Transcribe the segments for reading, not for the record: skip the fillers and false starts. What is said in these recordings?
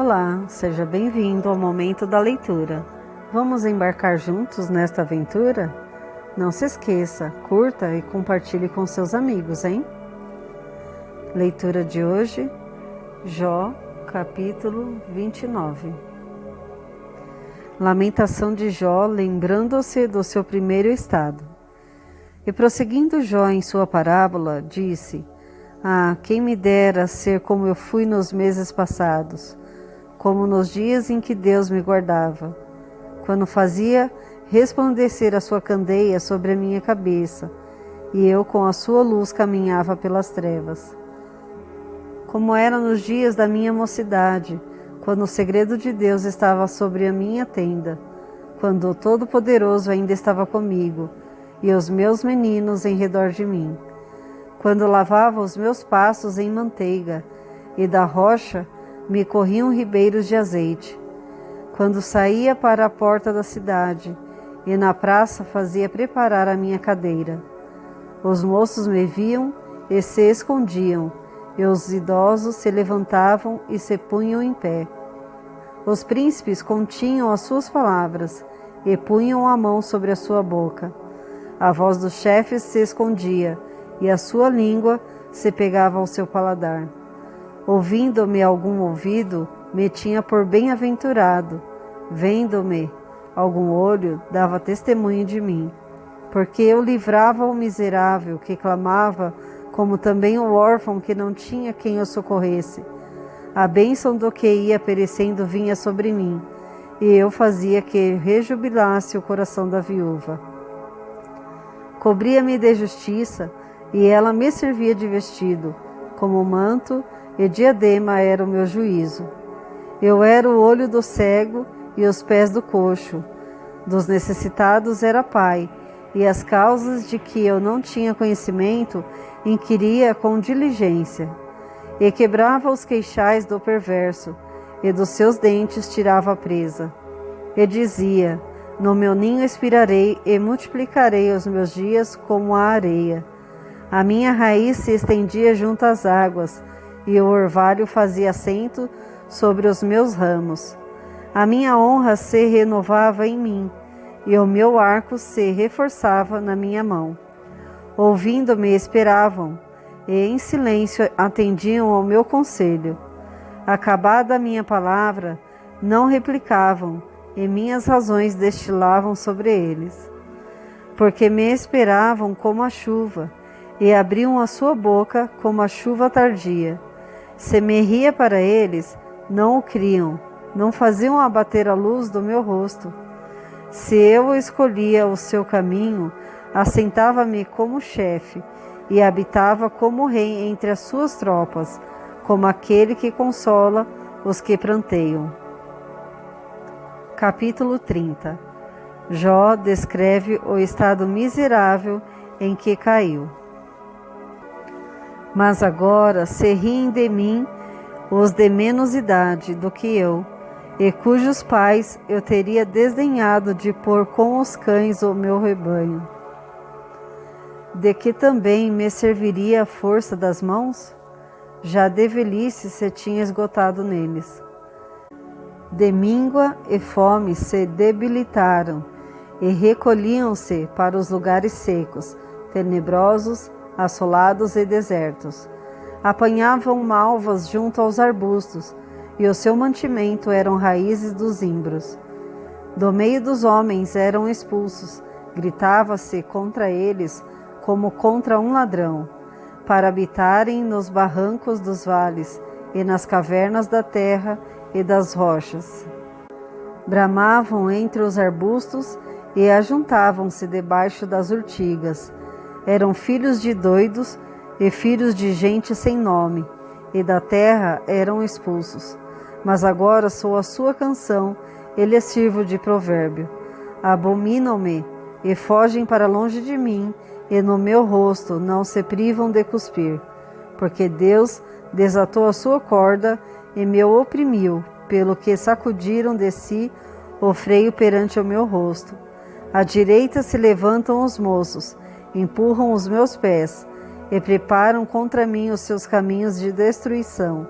Olá, seja bem-vindo ao momento da leitura. Vamos embarcar juntos nesta aventura? Não se esqueça, curta e compartilhe com seus amigos, hein? Leitura de hoje, Jó, capítulo 29. Lamentação de Jó, lembrando-se do seu primeiro estado. E prosseguindo Jó em sua parábola, disse: Ah, quem me dera ser como eu fui nos meses passados, como nos dias em que Deus me guardava, quando fazia resplandecer a sua candeia sobre a minha cabeça, e eu com a sua luz caminhava pelas trevas. Como era nos dias da minha mocidade, quando o segredo de Deus estava sobre a minha tenda, quando o Todo-Poderoso ainda estava comigo, e os meus meninos em redor de mim, quando lavava os meus passos em manteiga, e da rocha me corriam ribeiros de azeite, quando saía para a porta da cidade, e na praça fazia preparar a minha cadeira. Os moços me viam e se escondiam, e os idosos se levantavam e se punham em pé. Os príncipes continham as suas palavras, e punham a mão sobre a sua boca. A voz dos chefes se escondia, e a sua língua se pegava ao seu paladar. Ouvindo-me algum ouvido, me tinha por bem-aventurado. Vendo-me algum olho, dava testemunho de mim. Porque eu livrava o miserável que clamava, como também o órfão que não tinha quem o socorresse. A bênção do que ia perecendo vinha sobre mim, e eu fazia que rejubilasse o coração da viúva. Cobria-me de justiça, e ela me servia de vestido, como manto e diadema era o meu juízo. Eu era o olho do cego e os pés do coxo. Dos necessitados era pai, e as causas de que eu não tinha conhecimento inquiria com diligência. E quebrava os queixais do perverso, e dos seus dentes tirava a presa. E dizia: No meu ninho expirarei e multiplicarei os meus dias como a areia. A minha raiz se estendia junto às águas, e o orvalho fazia assento sobre os meus ramos. A minha honra se renovava em mim, e o meu arco se reforçava na minha mão. Ouvindo-me esperavam, e em silêncio atendiam ao meu conselho. Acabada a minha palavra, não replicavam, e minhas razões destilavam sobre eles. Porque me esperavam como a chuva, e abriam a sua boca como a chuva tardia. Se me ria para eles, não o criam, não faziam abater a luz do meu rosto. Se eu escolhia o seu caminho, assentava-me como chefe, e habitava como rei entre as suas tropas, como aquele que consola os que pranteiam. Capítulo 30. Jó descreve o estado miserável em que caiu. Mas agora se riem de mim os de menos idade do que eu, e cujos pais eu teria desdenhado de pôr com os cães o meu rebanho. De que também me serviria a força das mãos? Já de velhice se tinha esgotado neles. De míngua e fome se debilitaram, e recolhiam-se para os lugares secos, tenebrosos, assolados e desertos. Apanhavam malvas junto aos arbustos, e o seu mantimento eram raízes dos zimbros. Do meio dos homens eram expulsos, gritava-se contra eles como contra um ladrão, para habitarem nos barrancos dos vales e nas cavernas da terra e das rochas. Bramavam entre os arbustos e ajuntavam-se debaixo das urtigas. Eram filhos de doidos e filhos de gente sem nome, e da terra eram expulsos. Mas agora sou a sua canção e lhes sirvo de provérbio. Abominam-me e fogem para longe de mim, e no meu rosto não se privam de cuspir. Porque Deus desatou a sua corda e me oprimiu, pelo que sacudiram de si o freio perante o meu rosto. À direita se levantam os moços, empurram os meus pés, e preparam contra mim os seus caminhos de destruição.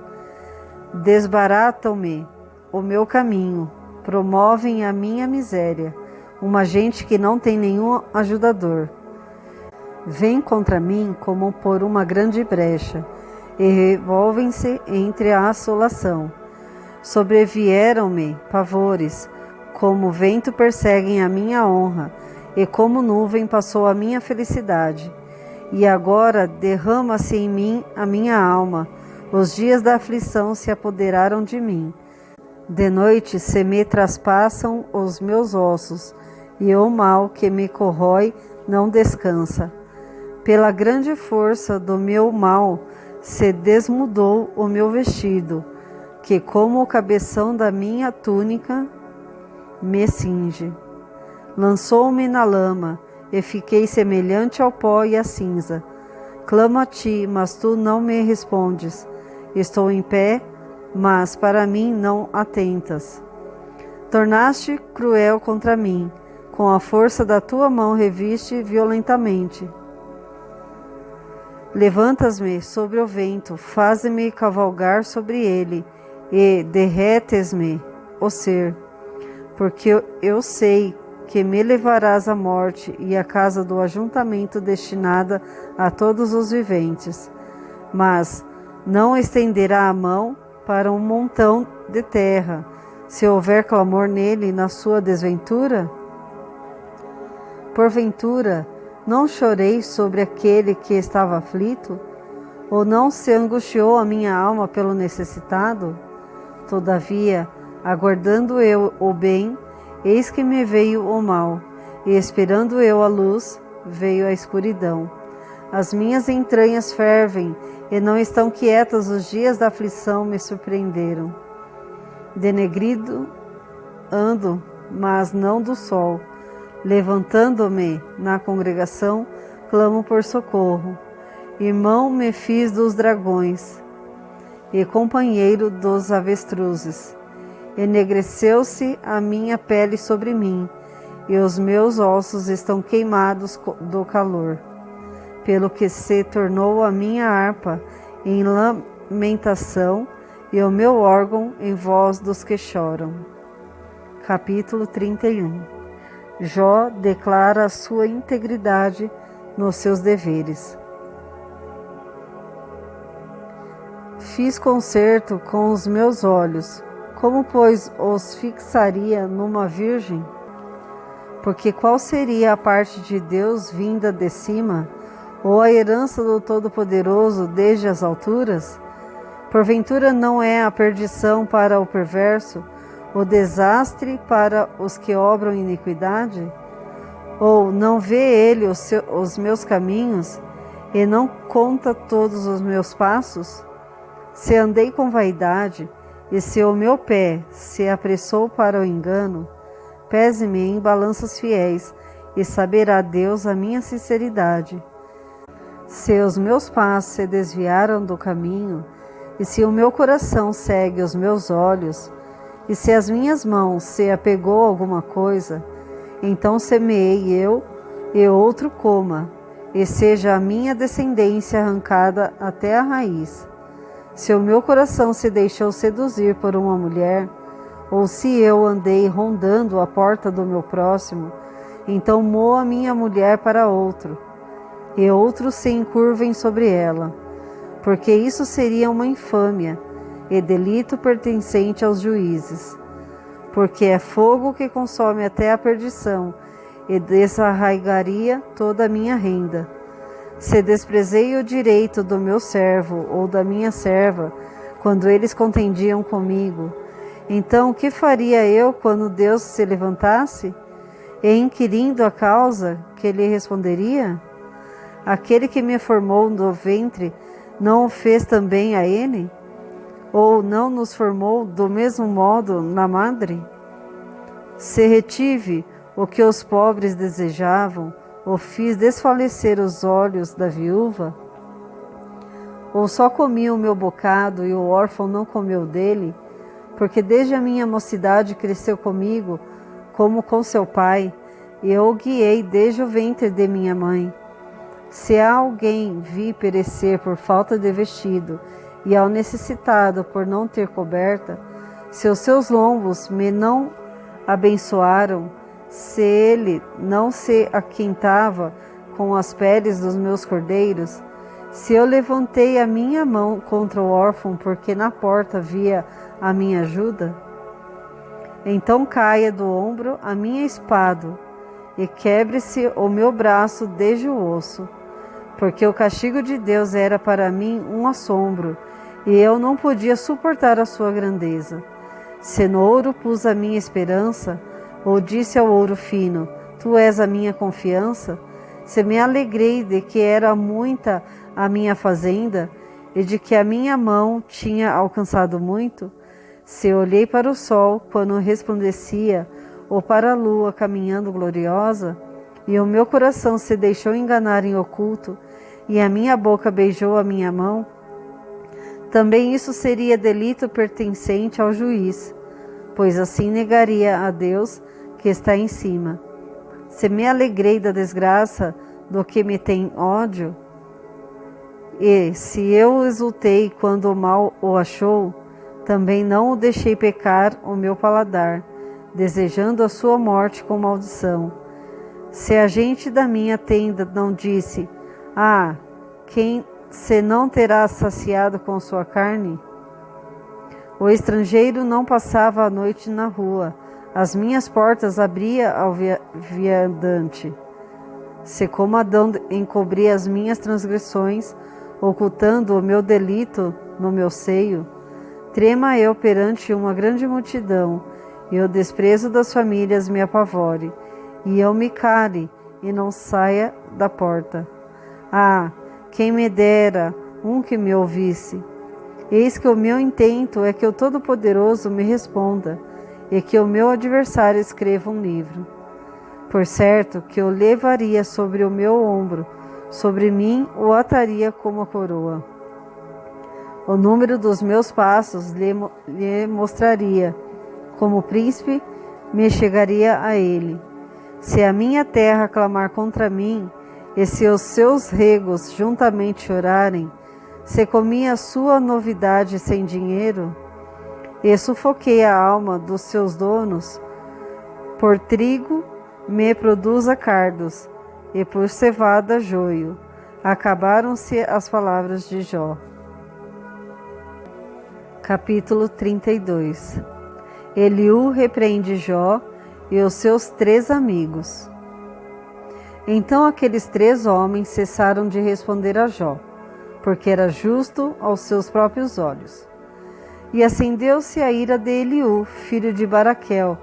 Desbaratam-me o meu caminho, promovem a minha miséria, uma gente que não tem nenhum ajudador. Vêm contra mim como por uma grande brecha, e revolvem-se entre a assolação. Sobrevieram-me pavores, como vento perseguem a minha honra, e como nuvem passou a minha felicidade. E agora derrama-se em mim a minha alma, os dias da aflição se apoderaram de mim. De noite se me traspassam os meus ossos, e o mal que me corrói não descansa. Pela grande força do meu mal se desmudou o meu vestido, que como o cabeção da minha túnica me cinge. Lançou-me na lama, e fiquei semelhante ao pó e à cinza. Clamo a ti, mas tu não me respondes. Estou em pé, mas para mim não atentas. Tornaste cruel contra mim, com a força da tua mão reviste violentamente. Levantas-me sobre o vento, faze-me cavalgar sobre ele, e derretes-me o ser, porque eu sei que me levarás à morte e à casa do ajuntamento destinada a todos os viventes. Mas não estenderá a mão para um montão de terra, se houver clamor nele na sua desventura? Porventura, não chorei sobre aquele que estava aflito? Ou não se angustiou a minha alma pelo necessitado? Todavia, aguardando eu o bem, eis que me veio o mal, e esperando eu a luz, veio a escuridão. As minhas entranhas fervem, e não estão quietas, os dias da aflição me surpreenderam. Denegrido ando, mas não do sol. Levantando-me na congregação, clamo por socorro. Irmão me fiz dos dragões, e companheiro dos avestruzes. Enegreceu-se a minha pele sobre mim, e os meus ossos estão queimados do calor. Pelo que se tornou a minha harpa em lamentação, e o meu órgão em voz dos que choram. Capítulo 31. Jó declara a sua integridade nos seus deveres. Fiz concerto com os meus olhos, como pois os fixaria numa virgem? Porque qual seria a parte de Deus vinda de cima, ou a herança do Todo-Poderoso desde as alturas? Porventura não é a perdição para o perverso, o desastre para os que obram iniquidade? Ou não vê ele os meus caminhos, e não conta todos os meus passos? Se andei com vaidade, e se o meu pé se apressou para o engano, pese-me em balanças fiéis, e saberá Deus a minha sinceridade. Se os meus passos se desviaram do caminho, e se o meu coração segue os meus olhos, e se as minhas mãos se apegou a alguma coisa, então semeei eu, e outro coma, e seja a minha descendência arrancada até a raiz. Se o meu coração se deixou seduzir por uma mulher, ou se eu andei rondando a porta do meu próximo, então moa minha mulher para outro, e outros se encurvem sobre ela, porque isso seria uma infâmia, e delito pertencente aos juízes. Porque é fogo que consome até a perdição, e desarraigaria toda a minha renda. Se desprezei o direito do meu servo ou da minha serva, quando eles contendiam comigo, então o que faria eu quando Deus se levantasse? E inquirindo a causa, que lhe responderia? Aquele que me formou no ventre, não o fez também a ele? Ou não nos formou do mesmo modo na madre? Se retive o que os pobres desejavam, ou fiz desfalecer os olhos da viúva? Ou só comi o meu bocado e o órfão não comeu dele? Porque desde a minha mocidade cresceu comigo, como com seu pai, e eu o guiei desde o ventre de minha mãe. Se a alguém vi perecer por falta de vestido, e ao necessitado por não ter coberta, Se os seus lombos me não abençoaram, se ele não se aquintava com as peles dos meus cordeiros, se eu levantei a minha mão contra o órfão, porque na porta via a minha ajuda, então caia do ombro a minha espada, e quebre-se o meu braço desde o osso, porque o castigo de Deus era para mim um assombro, e eu não podia suportar a sua grandeza. Se no ouro pus a minha esperança, ou disse ao ouro fino, tu és a minha confiança, se me alegrei de que era muita a minha fazenda, e de que a minha mão tinha alcançado muito, se olhei para o sol quando resplandecia, ou para a lua caminhando gloriosa, e o meu coração se deixou enganar em oculto, e a minha boca beijou a minha mão, também isso seria delito pertencente ao juiz, pois assim negaria a Deus que está em cima. Se me alegrei da desgraça do que me tem ódio, e se eu exultei quando o mal o achou, também não o deixei pecar o meu paladar, desejando a sua morte com maldição. Se a gente da minha tenda não disse, quem se não terá saciado com sua carne? O estrangeiro não passava a noite na rua, as minhas portas abria ao viandante. Se como Adão encobri as minhas transgressões, ocultando o meu delito no meu seio, trema eu perante uma grande multidão, e o desprezo das famílias me apavore, e eu me cale e não saia da porta. Quem me dera um que me ouvisse. Eis que o meu intento é que o Todo-Poderoso me responda, e que o meu adversário escreva um livro. Por certo que eu levaria sobre o meu ombro, sobre mim o ataria como a coroa. O número dos meus passos lhe mostraria, como príncipe me chegaria a ele. Se a minha terra clamar contra mim, e se os seus regos juntamente chorarem, se comi a sua novidade sem dinheiro, e sufoquei a alma dos seus donos, por trigo me produza cardos, e por cevada joio. Acabaram-se as palavras de Jó. Capítulo 32. Eliú repreende Jó e os seus 3 amigos. Então aqueles 3 homens cessaram de responder a Jó, porque era justo aos seus próprios olhos. E acendeu-se a ira de Eliú, filho de Baraquel,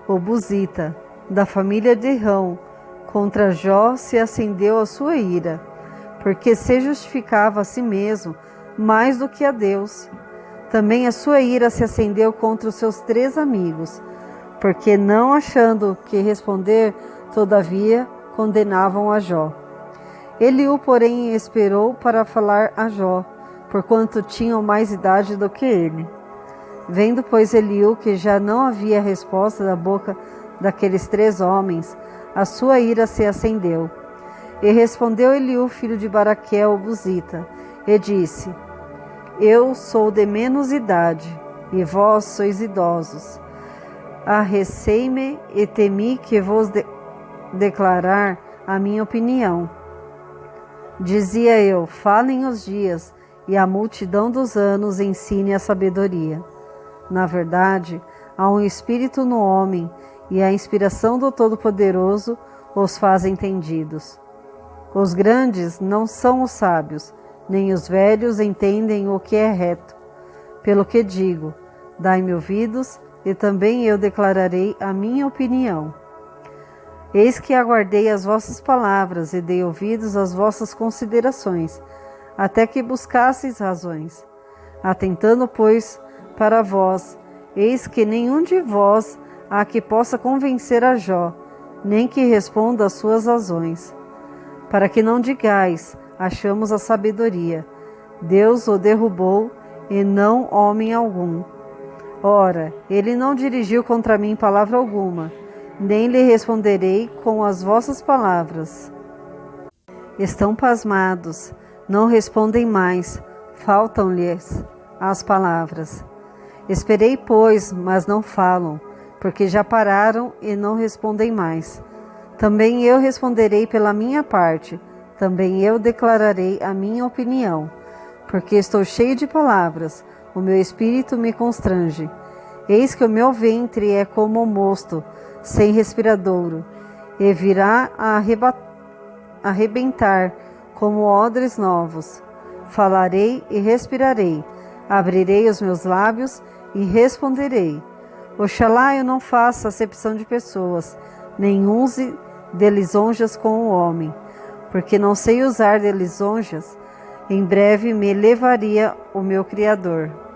o Buzita, da família de Rão. Contra Jó se acendeu a sua ira, porque se justificava a si mesmo mais do que a Deus. Também a sua ira se acendeu contra os seus 3 amigos, porque não achando que responder, todavia condenavam a Jó. Eliú, porém, esperou para falar a Jó, porquanto tinham mais idade do que ele. Vendo, pois, Eliú que já não havia resposta da boca daqueles 3 homens, a sua ira se acendeu. E respondeu Eliú, filho de Baraquel, o Buzita, e disse: Eu sou de menos idade, e vós sois idosos. Arrecei-me e temi que vos declarar a minha opinião. Dizia eu, falem os dias, e a multidão dos anos ensine a sabedoria. Na verdade, há um espírito no homem, e a inspiração do Todo-Poderoso os faz entendidos. Os grandes não são os sábios, nem os velhos entendem o que é reto. Pelo que digo, dai-me ouvidos, e também eu declararei a minha opinião. Eis que aguardei as vossas palavras e dei ouvidos às vossas considerações, até que buscasseis razões. Atentando, pois, para vós, eis que nenhum de vós há que possa convencer a Jó, nem que responda às suas razões. Para que não digais, achamos a sabedoria. Deus o derrubou, e não homem algum. Ora, ele não dirigiu contra mim palavra alguma, nem lhe responderei com as vossas palavras. Estão pasmados, não respondem mais, faltam-lhes as palavras. Esperei, pois, mas não falam, porque já pararam e não respondem mais. Também eu responderei pela minha parte, também eu declararei a minha opinião, porque estou cheio de palavras, o meu espírito me constrange. Eis que o meu ventre é como o mosto, sem respiradouro, e virá a arrebentar como odres novos. Falarei e respirarei, abrirei os meus lábios e responderei. Oxalá eu não faça acepção de pessoas, nem use de lisonjas com o homem, porque não sei usar de lisonjas, em breve me levaria o meu Criador.